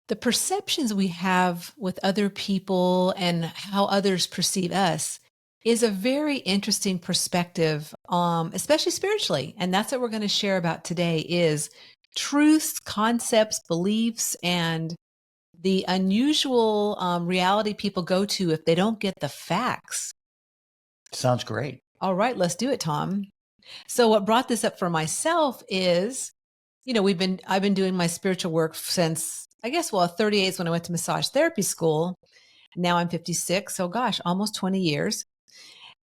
The perceptions we have with other people and how others perceive us is a very interesting perspective, especially spiritually. And that's what we're going to share about today is truths, concepts, beliefs, and the unusual reality people go to if they don't get the facts. Sounds great. All right, let's do it, Tom. So what brought this up for myself is, I've been doing my spiritual work since, I guess, well, 38 is when I went to massage therapy school. Now I'm 56. So gosh, almost 20 years.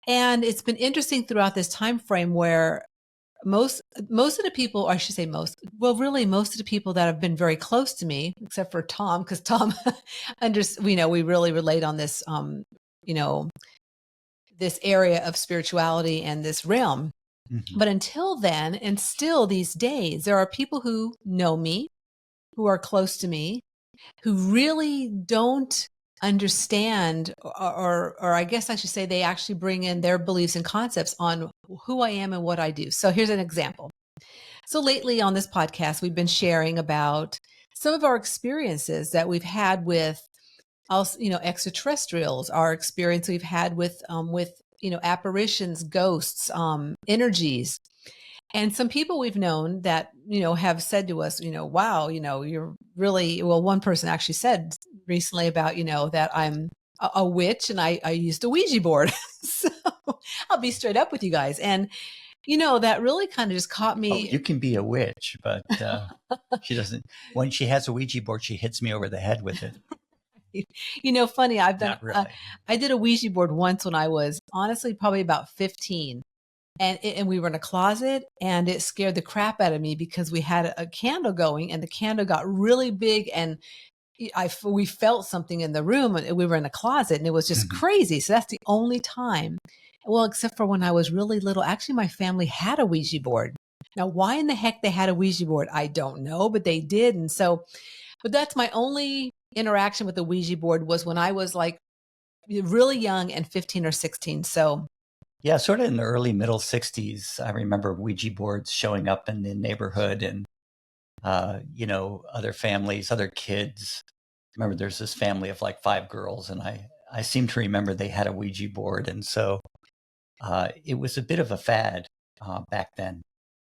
And it's been interesting throughout this time frame where most of the people, or I should say most, well, really most of the people that have been very close to me, except for Tom, because Tom we really relate on this you know, this area of spirituality and this realm. Mhm. But until then, and still these days, there are people who know me, who are close to me, who really don't understand, or I guess I should say, they actually bring in their beliefs and concepts on who I am and what I do. So here's an example. So lately on this podcast, we've been sharing about some of our experiences that we've had with also, extraterrestrials, our experience we've had with apparitions, ghosts, energies, and some people we've known that, have said to us, wow, you're really, well, one person actually said recently about, that I'm a witch and I used a Ouija board. So I'll be straight up with you guys. And, that really kind of just caught Oh, me. you can be a witch, but she doesn't. When she has a Ouija board, she hits me over the head with it. Funny, Not really. I did a Ouija board once when I was honestly probably about 15. And we were in a closet and it scared the crap out of me because we had a candle going and the candle got really big and we felt something in the room and we were in a closet and it was just Mhm. crazy. So that's the only time. Well, except for when I was really little, actually my family had a Ouija board. Now, why in the heck they had a Ouija board, I don't know, but they did. And so, but that's my only interaction with the Ouija board was when I was like really young and 15 or 16. So Yeah, sort of in the early middle 60s, I remember Ouija boards showing up in the neighborhood and, other families, other kids. Remember, there's this family of like 5 girls, and I seem to remember they had a Ouija board. And so it was a bit of a fad back then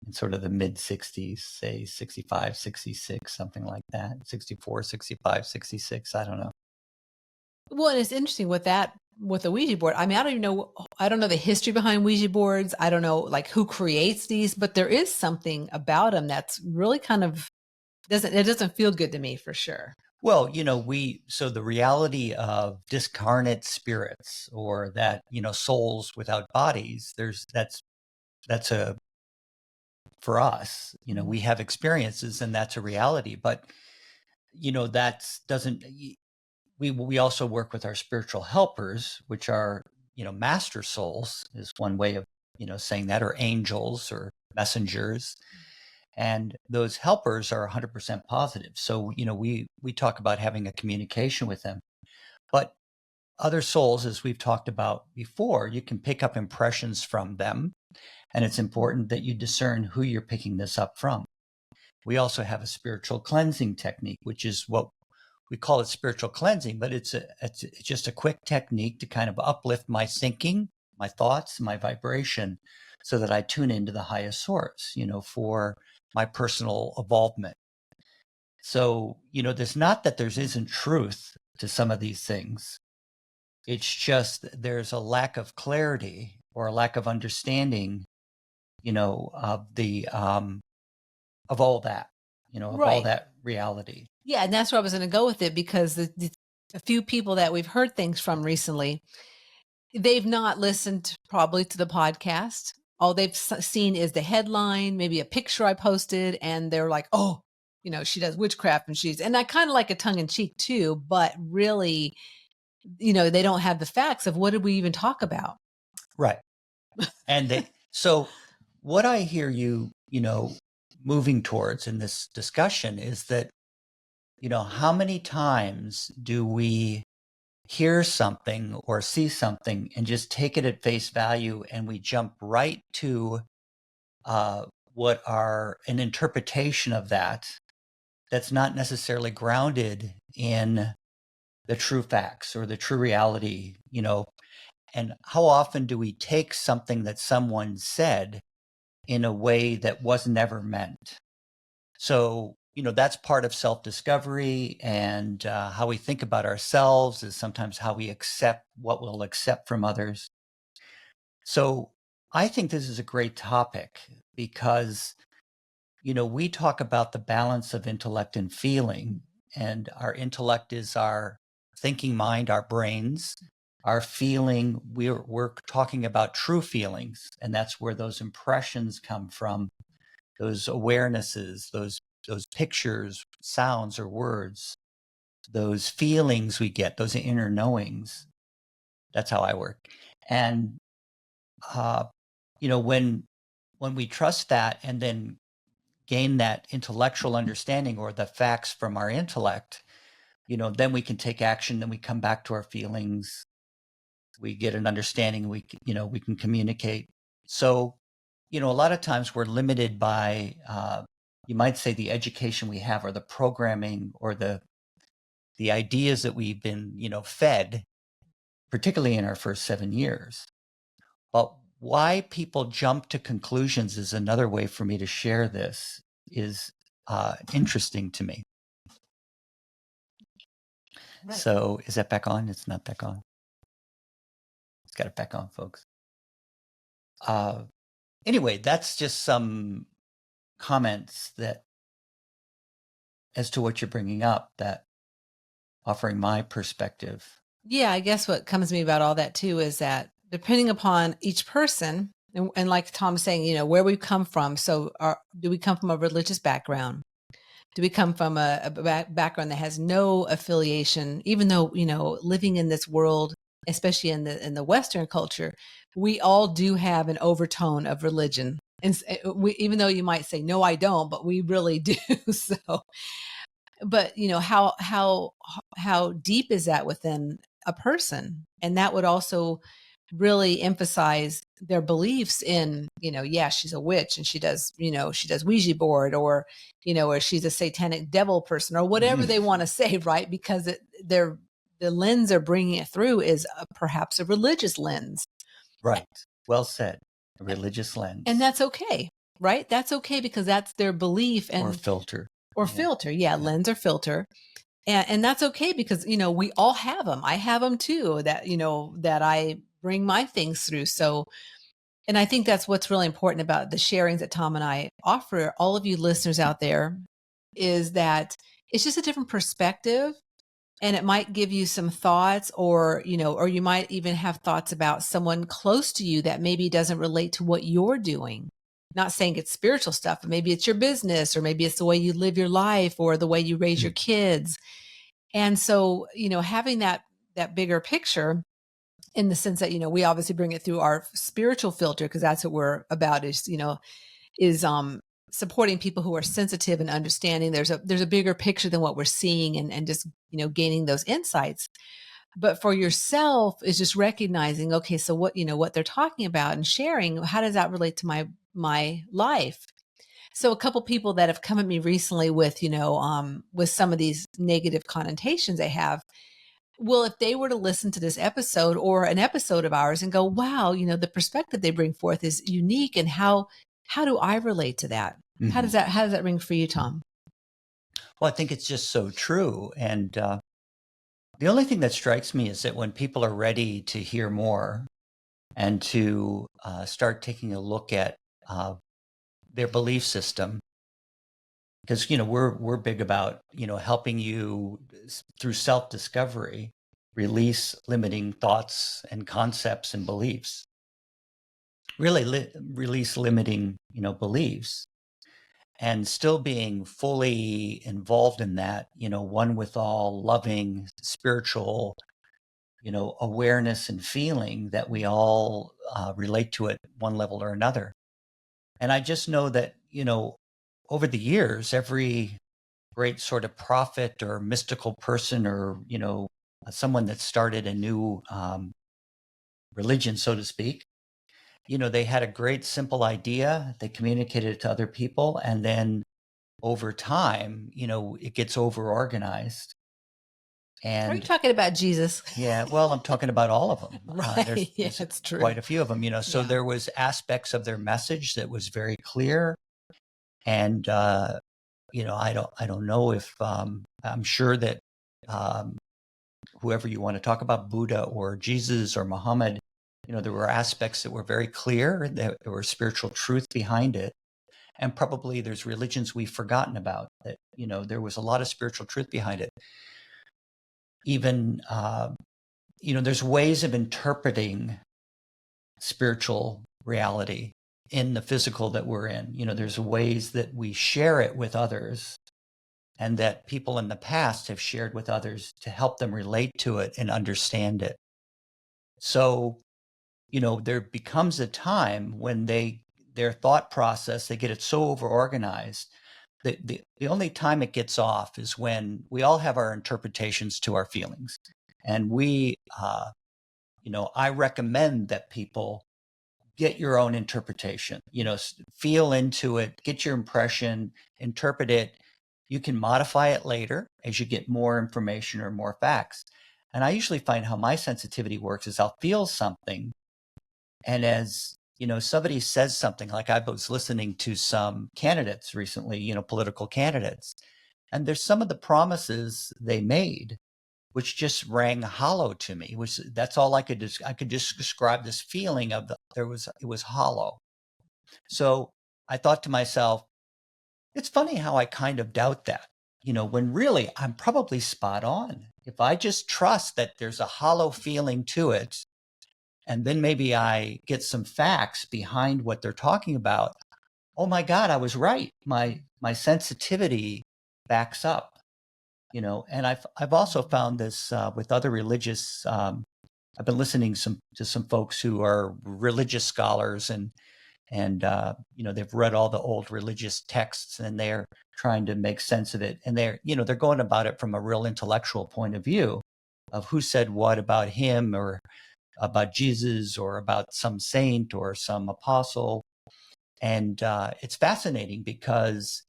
in sort of the mid 60s, say 65, 66, something like that, 64, 65, 66. I don't know. well, and it's interesting with the Ouija board. I mean, I don't know the history behind Ouija boards. I don't know like who creates these, but there is something about them that's really kind of doesn't feel good to me for sure. Well, so the reality of discarnate spirits or that, souls without bodies, that's for us, Mhm. we have experiences and that's a reality. But, that's doesn't, we also work with our spiritual helpers, which are, master souls is one way of, saying that, or angels or messengers. And those helpers are 100% positive. So, we talk about having a communication with them. But other souls, as we've talked about before, you can pick up impressions from them. And it's important that you discern who you're picking this up from. We also have a spiritual cleansing technique, which is what we call it spiritual cleansing, but it's just a quick technique to kind of uplift my thinking, my thoughts, my vibration, so that I tune into the highest source, for my personal evolvement. So, there's not that there isn't truth to some of these things. It's just there's a lack of clarity or a lack of understanding, of the of all that, of all Right. that reality. Yeah, and that's where I was going to go with it because a few people that we've heard things from recently, they've not listened probably to the podcast. All they've seen is the headline, maybe a picture I posted, and they're like, "Oh, she does witchcraft," and I kind of like a tongue in cheek too, but really, they don't have the facts of what did we even talk about. Right. And so what I hear you, moving towards in this discussion is that, how many times do we hear something or see something and just take it at face value and we jump right to what are an interpretation of that that's not necessarily grounded in the true facts or the true reality, and how often do we take something that someone said in a way that was never meant? So, that's part of self-discovery, and how we think about ourselves is sometimes how we accept what we'll accept from others. So I think this is a great topic because, we talk about the balance of intellect and feeling, and our intellect is our thinking mind, our brains. Our feeling, we're talking about true feelings, and that's where those impressions come from, those awarenesses, those pictures, sounds, or words, those feelings we get, those inner knowings. That's how I work. And uh, when we trust that and then gain that intellectual understanding or the facts from our intellect, then we can take action. Then we come back to our feelings. We get an understanding. We can communicate. So, a lot of times we're limited by, you might say, the education we have, or the programming, or the ideas that we've been, fed, particularly in our first 7 years. But why people jump to conclusions is another way for me to share this, is interesting to me. Right. So is that back on? It's not back on. It's got it back on, folks. Anyway, that's just some comments that as to what you're bringing up, that offering my perspective. Yeah, I guess what comes to me about all that too is that depending upon each person, and like Tom's saying, where we come from. So do we come from a religious background? Do we come from a background that has no affiliation, even though, living in this world, especially in the Western culture, we all do have an overtone of religion. And even though you might say, no, I don't, but we really do. So, but how deep is that within a person? And that would also really emphasize their beliefs in, yeah, she's a witch and she does Ouija board, or, or she's a satanic devil person, or whatever they want to say, right? Because the lens they're bringing it through is perhaps a religious lens. Right. Well said. A religious lens. And that's okay, right? That's okay, because that's their belief. And or filter. Filter. Yeah. Lens or filter. And that's okay, because, we all have them. I have them too, that, that I bring my things through. So, and I think that's what's really important about the sharings that Tom and I offer all of you listeners out there, is that it's just a different perspective, and it might give you some thoughts, or, or you might even have thoughts about someone close to you that maybe doesn't relate to what you're doing. Not saying it's spiritual stuff, but maybe it's your business, or maybe it's the way you live your life, or the way you raise your kids. And so, having that bigger picture, in the sense that, we obviously bring it through our spiritual filter, because that's what we're about, is supporting people who are sensitive and understanding. There's a bigger picture than what we're seeing, and just, gaining those insights. But for yourself is just recognizing, okay, so what they're talking about and sharing, how does that relate to my life? So a couple people that have come at me recently with, with some of these negative connotations they have, well, if they were to listen to this episode or an episode of ours and go, wow, the perspective they bring forth is unique, and how do I relate to that? Mm-hmm. How does that ring for you, Tom? Well, I think it's just so true. And the only thing that strikes me is that when people are ready to hear more and to start taking a look at their belief system, because we're big about helping you through self-discovery release limiting thoughts and concepts and beliefs, really release limiting beliefs, and still being fully involved in that, one with all, loving, spiritual awareness and feeling that we all relate to at one level or another. And I just know that over the years, every great sort of prophet or mystical person, or someone that started a new religion, so to speak, they had a great simple idea, they communicated it to other people, and then over time, it gets over organized. Are you And talking about Jesus? yeah, well, I'm talking about all of them. Right. Yeah, There's it's true. quite a few of them, so Yeah. there was aspects of their message that was very clear. And, I don't know if, I'm sure that, um, whoever you want to talk about, Buddha or Jesus or Muhammad, there were aspects that were very clear, that there were spiritual truth behind it. And probably there's religions we've forgotten about that, there was a lot of spiritual truth behind it. Even, there's ways of interpreting spiritual reality in the physical that we're in. There's ways that we share it with others, and that people in the past have shared with others to help them relate to it and understand it. So, there becomes a time when their thought process, they get it so overorganized that the only time it gets off is when we all have our interpretations to our feelings. And I recommend that people get your own interpretation, feel into it, get your impression, interpret it. You can modify it later as you get more information or more facts. And I usually find how my sensitivity works is I'll feel something. And as, somebody says something, like I was listening to some candidates recently, political candidates, and there's some of the promises they made which just rang hollow to me. Which that's all I could I could just describe this feeling of it was hollow. So I thought to myself, it's funny how I kind of doubt that, when really I'm probably spot on. If I just trust that there's a hollow feeling to it, and then maybe I get some facts behind what they're talking about, oh my God, I was right. My sensitivity backs up. And I've also found this with other religious. I've been listening to some folks who are religious scholars, and they've read all the old religious texts, and they're trying to make sense of it, and they're going about it from a real intellectual point of view of who said what about him, or about Jesus, or about some saint or some apostle. And it's fascinating because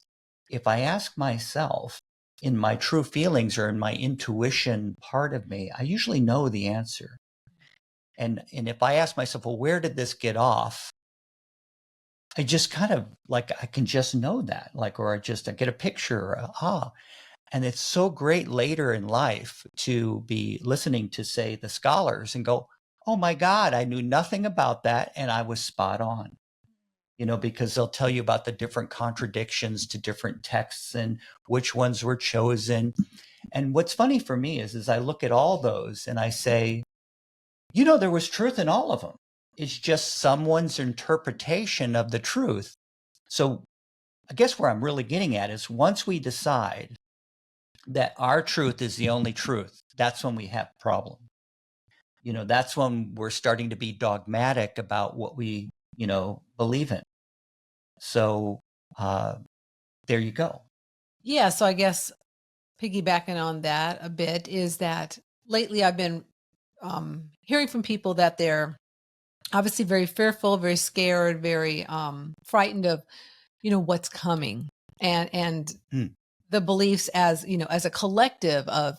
if I ask myself in my true feelings or in my intuition part of me, I usually know the answer. And if I ask myself, well, where did this get off? I just kind of like, I can just know that, like, or I get a picture, and it's so great later in life to be listening to, say, the scholars and go, oh my God, I knew nothing about that. And I was spot on. Because they'll tell you about the different contradictions to different texts and which ones were chosen. And what's funny for me is I look at all those and I say, there was truth in all of them. It's just someone's interpretation of the truth. So I guess where I'm really getting at is once we decide that our truth is the only truth, that's when we have a problem. That's when we're starting to be dogmatic about what we, believe in. So there you go. Yeah. So I guess piggybacking on that a bit is that lately I've been hearing from people that they're obviously very fearful, very scared, very frightened of, what's coming, and Mm, the beliefs as, as a collective of,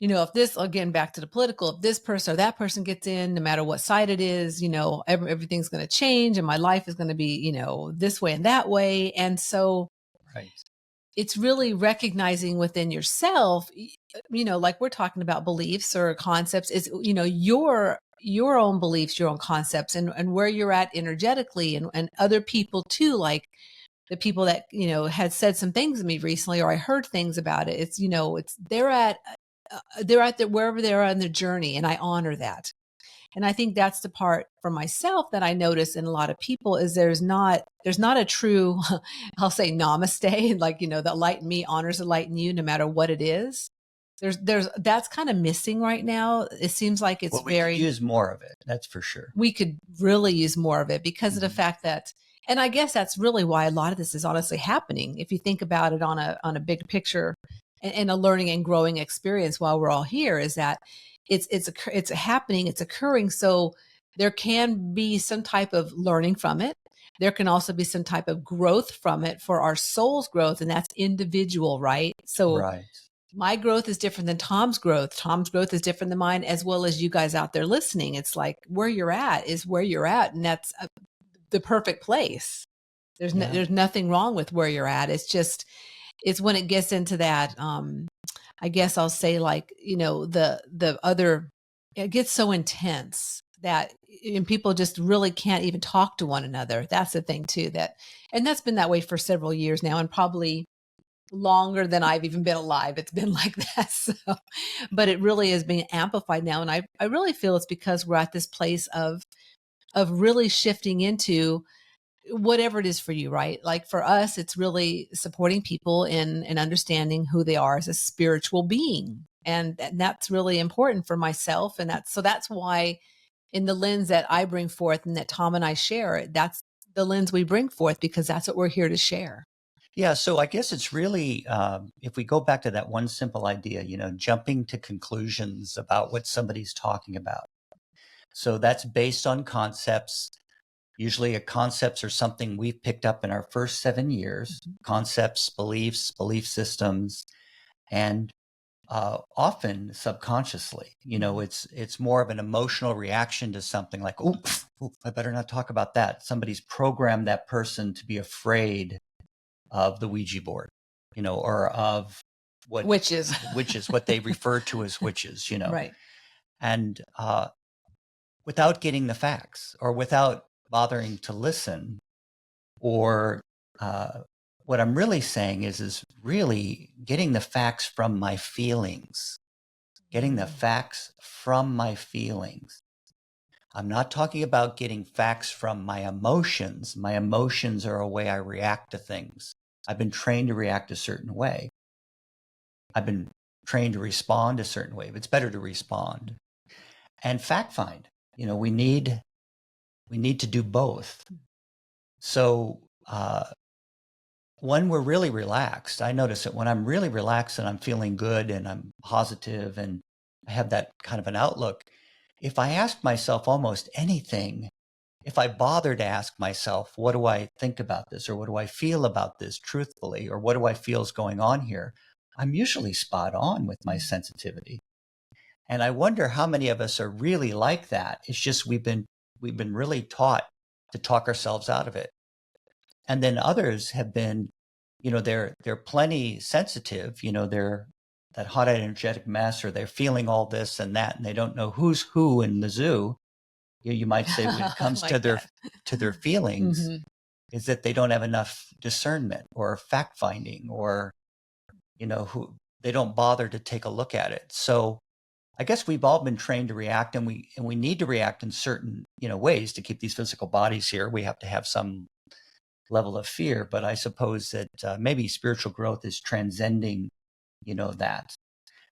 if this, again, back to the political, if this person or that person gets in, no matter what side it is, everything's going to change and my life is going to be, this way and that way. And so right. it's really recognizing within yourself, like we're talking about beliefs or concepts, is, your own beliefs, your own concepts, and where you're at energetically, and other people too, like the people that, had said some things to me recently, or I heard things about it. It's, they're at wherever they are on their journey, and I honor that. And I think that's the part for myself that I notice in a lot of people is there's not a true, I'll say namaste, like, the light in me honors the light in you, no matter what it is. There's that's kind of missing right now. It seems like it's Well, we could very, use more of it. That's for sure. we could really use more of it because of the Mhm. fact that, and I guess that's really why a lot of this is honestly happening. If you think about it on a big picture, and a learning and growing experience while we're all here, is that it's happening, it's occurring. So there can be some type of learning from it. there can also be some type of growth from it for our soul's growth, and that's individual, right? So Right. my growth is different than Tom's growth. Tom's growth is different than mine, as well as you guys out there listening. It's like where you're at is where you're at, and that's the perfect place. Yeah. There's nothing wrong with where you're at. It's just it's when it gets into that. I guess I'll say like the other. It gets so intense that and people just really can't even talk to one another. That's the thing too. And that's been that way for several years now, and probably longer than I've even been alive. It's been like that. So, but it really is being amplified now. And I really feel it's because we're at this place of really shifting into whatever it is for you, right? Like for us, it's really supporting people in understanding who they are as a spiritual being. And that's really important for myself. And that's why in the lens that I bring forth and that Tom and I share, that's the lens we bring forth because that's what we're here to share. Yeah. So I guess it's really, if we go back to that one simple idea, jumping to conclusions about what somebody's talking about. So that's based on concepts. Usually, concepts are something we've picked up in our first 7 years, concepts, beliefs, belief systems, and often subconsciously. It's more of an emotional reaction to something like, oh, I better not talk about that. Somebody's programmed that person to be afraid of the Ouija board, or of Witches. what they refer to as witches, Right. and without getting the facts or without bothering to listen, or what I'm really saying is really getting the facts from my feelings, getting the facts from my feelings. I'm not talking about getting facts from my emotions. My emotions are a way I react to things. I've been trained to react a certain way. I've been trained to respond a certain way, but it's better to respond. And fact find, we need to do both. So when we're really relaxed, I notice that when I'm really relaxed and I'm feeling good and I'm positive and I have that kind of an outlook, if I ask myself almost anything, if I bother to ask myself, what do I think about this? Or what do I feel about this truthfully? Or what do I feel is going on here? I'm usually spot on with my sensitivity. And I wonder how many of us are really like that. It's just we've been really taught to talk ourselves out of it. And then others have been, they're plenty sensitive, they're that hot energetic mess, or they're feeling all this and that, and they don't know who's who in the zoo. You might say when it comes Like to their feelings, mm-hmm. is that they don't have enough discernment or fact finding, or who they don't bother to take a look at it. So I guess we've all been trained to react, and we need to react in certain ways to keep these physical bodies here. We have to have some level of fear, but I suppose that maybe spiritual growth is transcending that.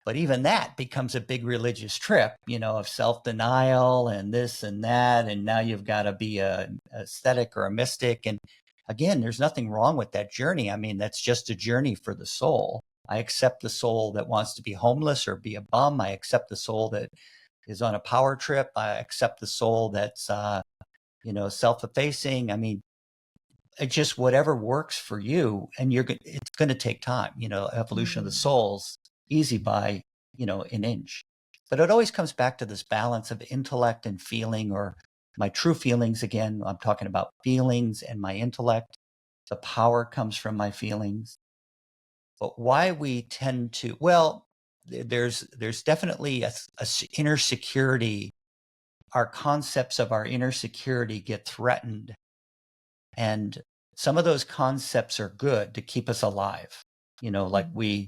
But even that becomes a big religious trip, of self-denial and this and that, and now you've got to be a ascetic or a mystic. And again, there's nothing wrong with that journey. I mean, that's just a journey for the soul. I accept the soul that wants to be homeless or be a bum. I accept the soul that is on a power trip. I accept the soul that's self-effacing. I mean, it's just whatever works for you, and it's going to take time. Evolution of the soul's easy by an inch, but it always comes back to this balance of intellect and feeling, or my true feelings. Again, I'm talking about feelings and my intellect. The power comes from my feelings. But why we tend to, well, there's definitely a inner security. Our concepts of our inner security get threatened, and some of those concepts are good to keep us alive. Like we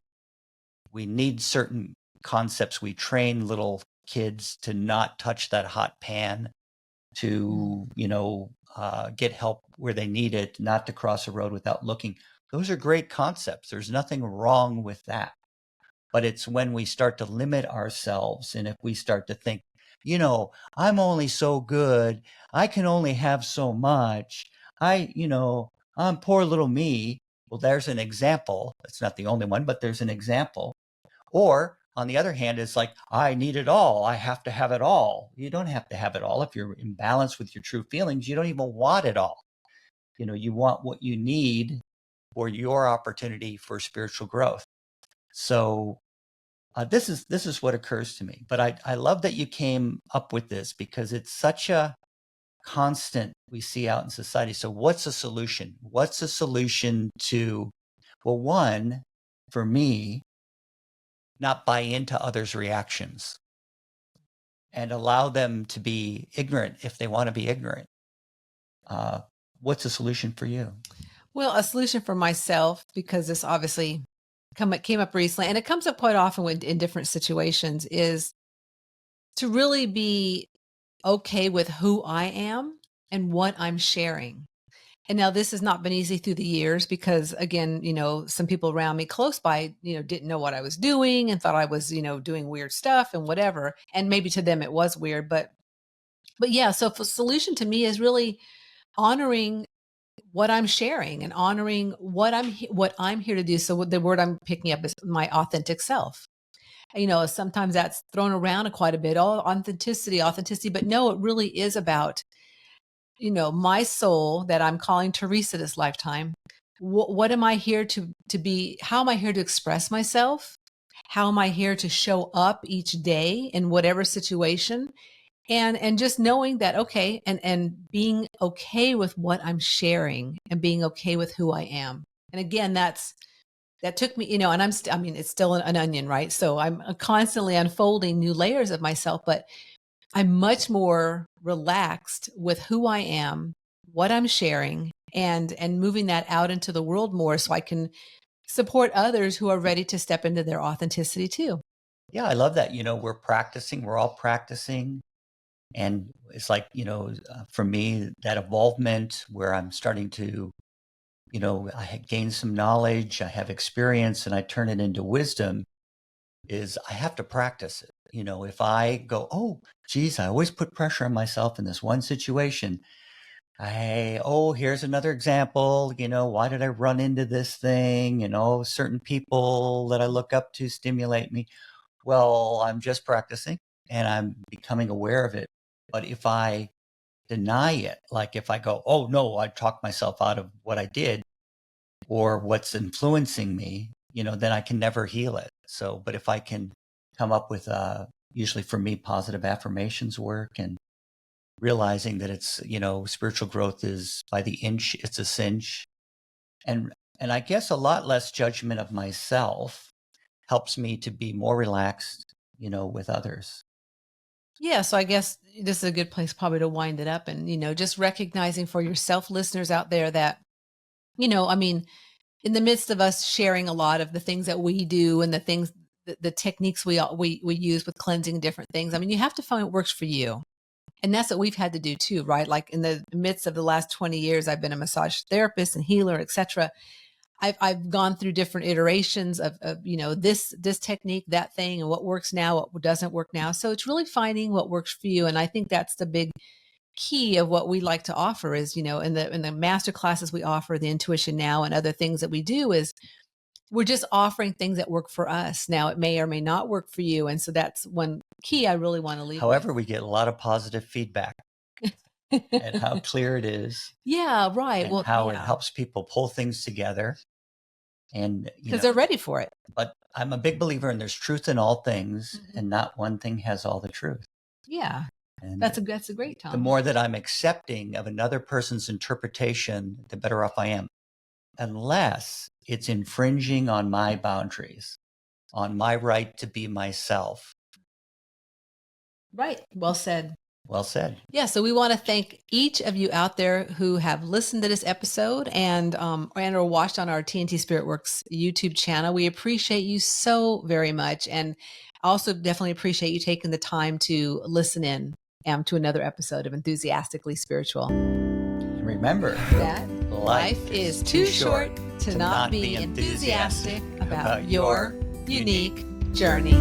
need certain concepts. We train little kids to not touch that hot pan, to, get help where they need it, not to cross a road without looking. Those are great concepts. There's nothing wrong with that. But it's when we start to limit ourselves, and if we start to think, I'm only so good, I can only have so much, I'm poor little me. Well, there's an example. It's not the only one, but there's an example. Or on the other hand, it's like, I need it all. I have to have it all. You don't have to have it all. If you're in balance with your true feelings, you don't even want it all. You want what you need for your opportunity for spiritual growth. So this is what occurs to me. But I love that you came up with this, because it's such a constant we see out in society. So what's a solution? What's a solution to, well, one, for me, not buy into others' reactions and allow them to be ignorant if they want to be ignorant. What's a solution for you? Well, a solution for myself, because this obviously came up recently, and it comes up quite often in different situations, is to really be okay with who I am and what I'm sharing. And now this has not been easy through the years, because again, some people around me close by, didn't know what I was doing and thought I was, doing weird stuff and whatever. And maybe to them it was weird, but yeah. So the solution to me is really honoring what I'm sharing and honoring what I'm here to do. So the word I'm picking up is my authentic self. Sometimes that's thrown around quite a bit. Oh, authenticity. But no, it really is about, my soul that I'm calling Teresa this lifetime. What am I here to be? How am I here to express myself? How am I here to show up each day in whatever situation? And just knowing that, okay, and being okay with what I'm sharing and being okay with who I am. And again, that took me, and it's still an onion, right? So I'm constantly unfolding new layers of myself, but I'm much more relaxed with who I am, what I'm sharing, and moving that out into the world more, so I can support others who are ready to step into their authenticity too. Yeah, I love that. We're all practicing. And it's like, for me, that evolvement where I'm starting to, I had gained some knowledge, I have experience, and I turn it into wisdom, is I have to practice it. If I go, oh, geez, I always put pressure on myself in this one situation. Here's another example. Why did I run into this thing? Certain people that I look up to stimulate me. Well, I'm just practicing and I'm becoming aware of it. But if I deny it, like if I go, oh no, I talked myself out of what I did or what's influencing me, then I can never heal it. So, but if I can come up with, usually for me, positive affirmations work, and realizing that it's, spiritual growth is by the inch, it's a cinch. And I guess a lot less judgment of myself helps me to be more relaxed, with others. Yeah, so I guess this is a good place probably to wind it up, and just recognizing for yourself, listeners out there, that in the midst of us sharing a lot of the things that we do and the things, the techniques we use with cleansing different things, you have to find what works for you. And that's what we've had to do too, right? Like in the midst of the last 20 years, I've been a massage therapist and healer, etc. I've gone through different iterations of this technique, that thing, and what works now, what doesn't work now. So it's really finding what works for you. And I think that's the big key of what we like to offer is, in the master classes we offer, the Intuition Now and other things that we do, is we're just offering things that work for us. Now it may or may not work for you. And so that's one key I really want to leave However, with. we get a lot of positive feedback and how clear it is. Yeah, right. And Well, how it yeah, helps people pull things together. And, because they're ready for it. but I'm a big believer in there's truth in all things, Mhm. and not one thing has all the truth. Yeah, And that's a great the Tom. more that I'm accepting of another person's interpretation, the better off I am. Unless it's infringing on my boundaries, on my right to be myself. Right. Well said. Well said. Yeah, so we want to thank each of you out there who have listened to this episode and or watched on our TNT Spirit Works YouTube channel. We appreciate you so very much, and also definitely appreciate you taking the time to listen in to another episode of Enthusiastically Spiritual. And remember That life is too short to not be enthusiastic about your unique journey.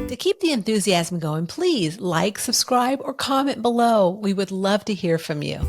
To keep the enthusiasm going, please like, subscribe, or comment below. We would love to hear from you.